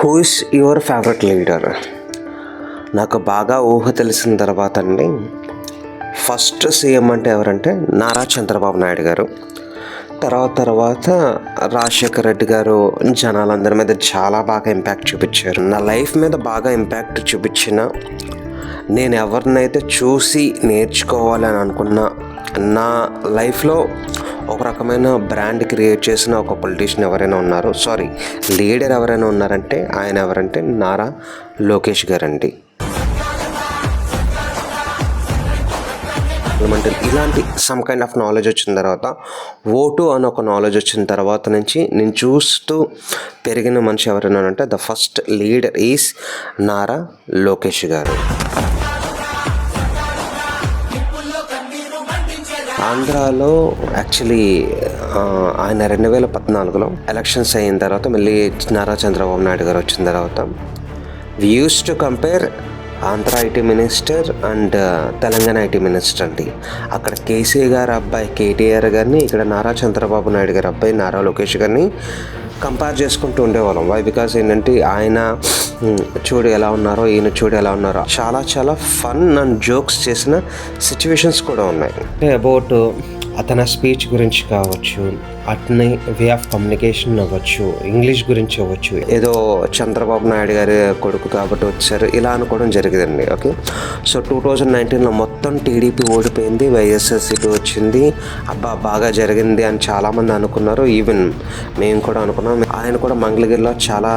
Who is your favourite leader? నాకు బాగా ఊహ తెలిసిన తర్వాత అండి, ఫస్ట్ సీఎం అంటే ఎవరంటే నారా చంద్రబాబు నాయుడు గారు. తర్వాత రాజశేఖర్ రెడ్డి గారు జనాలందరి మీద చాలా బాగా ఇంపాక్ట్ చూపించారు. నా లైఫ్ మీద బాగా ఇంపాక్ట్ చూపించిన, నేను ఎవరినైతే చూసి నేర్చుకోవాలని అనుకున్నా, నా లైఫ్లో ఒక రకమైన బ్రాండ్ క్రియేట్ చేసిన ఒక పొలిటీషియన్ ఎవరైనా ఉన్నారు, లీడర్ ఎవరైనా ఉన్నారంటే ఆయన ఎవరంటే నారా లోకేష్ గారండి. ఇలాంటి సమ్ కైండ్ ఆఫ్ నాలెడ్జ్ వచ్చిన తర్వాత, ఓటు అని ఒక నాలెడ్జ్ వచ్చిన తర్వాత నుంచి నేను చూస్తూ పెరిగిన మనిషి ఎవరైనా అంటే the first leader is Nara Lokesh గారు. ఆంధ్రాలో యాక్చువల్లీ ఆయన 2014లో ఎలక్షన్స్ అయిన తర్వాత మళ్ళీ నారా చంద్రబాబు నాయుడు గారు వచ్చిన తర్వాత we use to compare Andhra IT minister and Telangana IT minister అండి. అక్కడ కేసీ గారి అబ్బాయి కేటీఆర్ గారిని, ఇక్కడ నారా చంద్రబాబు నాయుడు గారి అబ్బాయి నారా లోకేష్ గారిని కంపేర్ చేసుకుంటూ ఉండేవాళ్ళం. వై? బికాజ్ ఏంటంటే ఆయన చూడు ఎలా ఉన్నారో, ఈయన చూడు ఎలా ఉన్నారో, చాలా ఫన్ అండ్ జోక్స్ చేసిన సిచ్యువేషన్స్ కూడా ఉన్నాయి. అబౌట్ అతని స్పీచ్ గురించి కావచ్చు, అతని వే ఆఫ్ కమ్యూనికేషన్ అవ్వచ్చు, ఇంగ్లీష్ గురించి అవ్వచ్చు, ఏదో చంద్రబాబు నాయుడు గారి కొడుకు కాబట్టి వచ్చారు ఇలా అనుకోవడం జరిగిందండి. ఓకే, సో 2019లో మొత్తం టీడీపీ ఓడిపోయింది, వైఎస్ఆర్సీపీ వచ్చింది, అబ్బా బాగా జరిగింది అని చాలామంది అనుకున్నారు. ఈవెన్ మేము కూడా అనుకున్నాం. ఆయన కూడా మంగళగిరిలో చాలా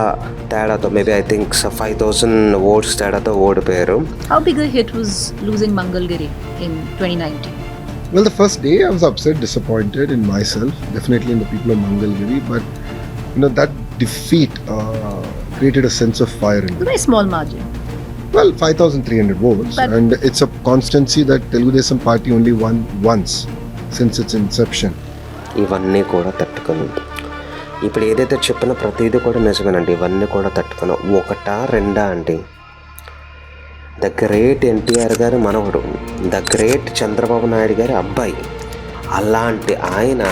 తేడాతో, మేబీ ఐ థింక్ 5,000 ఓట్స్ తేడాతో ఓడిపోయారు. How big a hit was losing Mangalgiri in 2019? Well, the first day I was upset, disappointed in myself, definitely in the people of Mangalgiri, but that defeat created a sense of fire in me. Very small margin. Well, 5,300 votes, and it's a constancy that Telugu Desam Party only won once since its inception. ఇవన్నీ కూడా తట్టుకొని, ఇప్పుడు ఏదైతే చెప్పిన ప్రతిదీ కూడా నిజమేనండి. ఇవన్నీ కూడా తట్టుకొని ఒకటా రెండా అండి, ద గ్రేట్ ఎన్టీఆర్ గారి మనవడు, ద గ్రేట్ చంద్రబాబు నాయుడు గారి అబ్బాయి, అలాంటి ఆయన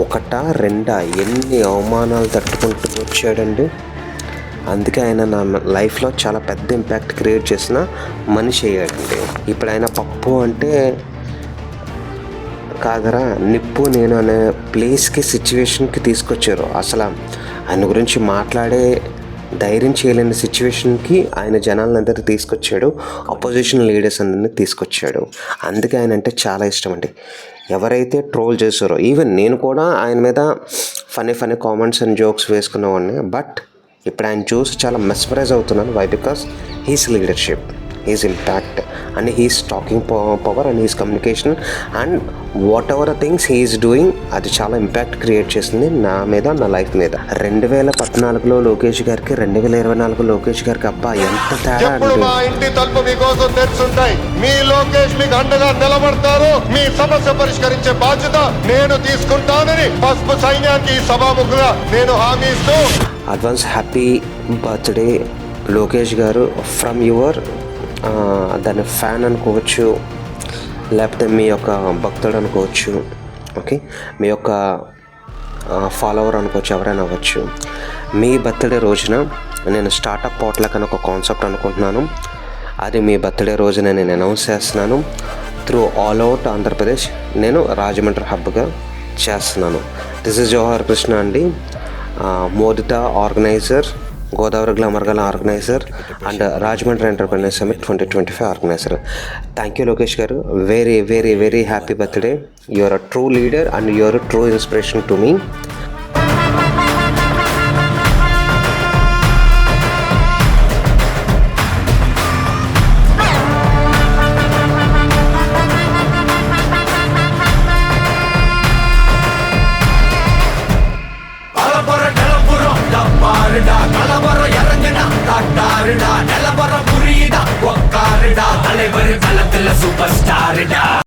ఒకటా రెండా ఎన్ని అవమానాలు తట్టుకుంటూ వచ్చాడండి. అందుకే ఆయన నా లైఫ్లో చాలా పెద్ద ఇంపాక్ట్ క్రియేట్ చేసిన మనిషి అయ్యాడండి. ఇప్పుడు ఆయన పప్పు అంటే కాదరా నిప్పు నేను అనే ప్లేస్కి, సిచ్యువేషన్కి తీసుకొచ్చారు. అసలు ఆయన గురించి మాట్లాడే ధైర్యం చేయలేని సిచ్యువేషన్కి ఆయన జనాలందరినీ తీసుకొచ్చాడు, అపోజిషన్ లీడర్స్ అందరినీ తీసుకొచ్చాడు. అందుకే ఆయన అంటే చాలా ఇష్టం అండి. ఎవరైతే ట్రోల్ చేశారో, ఈవెన్ నేను కూడా ఆయన మీద ఫన్నీ కామెంట్స్ అండ్ జోక్స్ వేసుకునేవాడిని, బట్ ఇప్పుడు ఆయన చూసి చాలా మెస్మరైజ్ అవుతున్నాను. Why? Because his leadership, his impact and his talking power and his communication and whatever things he's doing, అది చాలా ఇంపాక్ట్ క్రియేట్ చేసింది నా మీద, నా లైఫ్ మీద. 2014లో లోకేష్ గారికి, 2024 లోకేష్ గారికి అబ్బా ఎంత తేడా అండి. మా ఇంటి తలుపు మీకోసం తెరుచుంటాయి, మీ లోకేష్ మీకు అండగా నిలబడతారు, మీ సమస్య పరిష్కరించే బాధ్యత నేను తీసుకుంటానని పసుపు సైన్యానికి సభాముఖంగా నేను హామీ ఇస్తూ అడ్వాన్స్ హ్యాపీ బర్త్డే లోకేష్ గారు ఫ్రమ్ యువర్ దాని ఫ్యాన్ అనుకోవచ్చు, లేకపోతే మీ యొక్క భక్తుడు అనుకోవచ్చు, ఓకే, మీ యొక్క ఫాలోవర్ అనుకోవచ్చు, ఎవరైనా అవ్వచ్చు. మీ బర్త్డే రోజున నేను స్టార్టప్ పోర్టల్ అని ఒక కాన్సెప్ట్ అనుకుంటున్నాను. అది మీ బర్త్డే రోజున నేను అనౌన్స్ చేస్తున్నాను. త్రూ ఆల్ అవుట్ ఆంధ్రప్రదేశ్ నేను రాజమండ్రి హబ్గా చేస్తున్నాను. దిస్ ఇస్ జవహర్ కృష్ణ అండి, మోదిత ఆర్గనైజర్, గోదావరి గ్లామర్ గల organiser and Rajahmundry entrepreneur summit 2025 organiser. Thank you Lokesh గారు, very happy birthday. You are a true leader and you are a true inspiration to me. Super star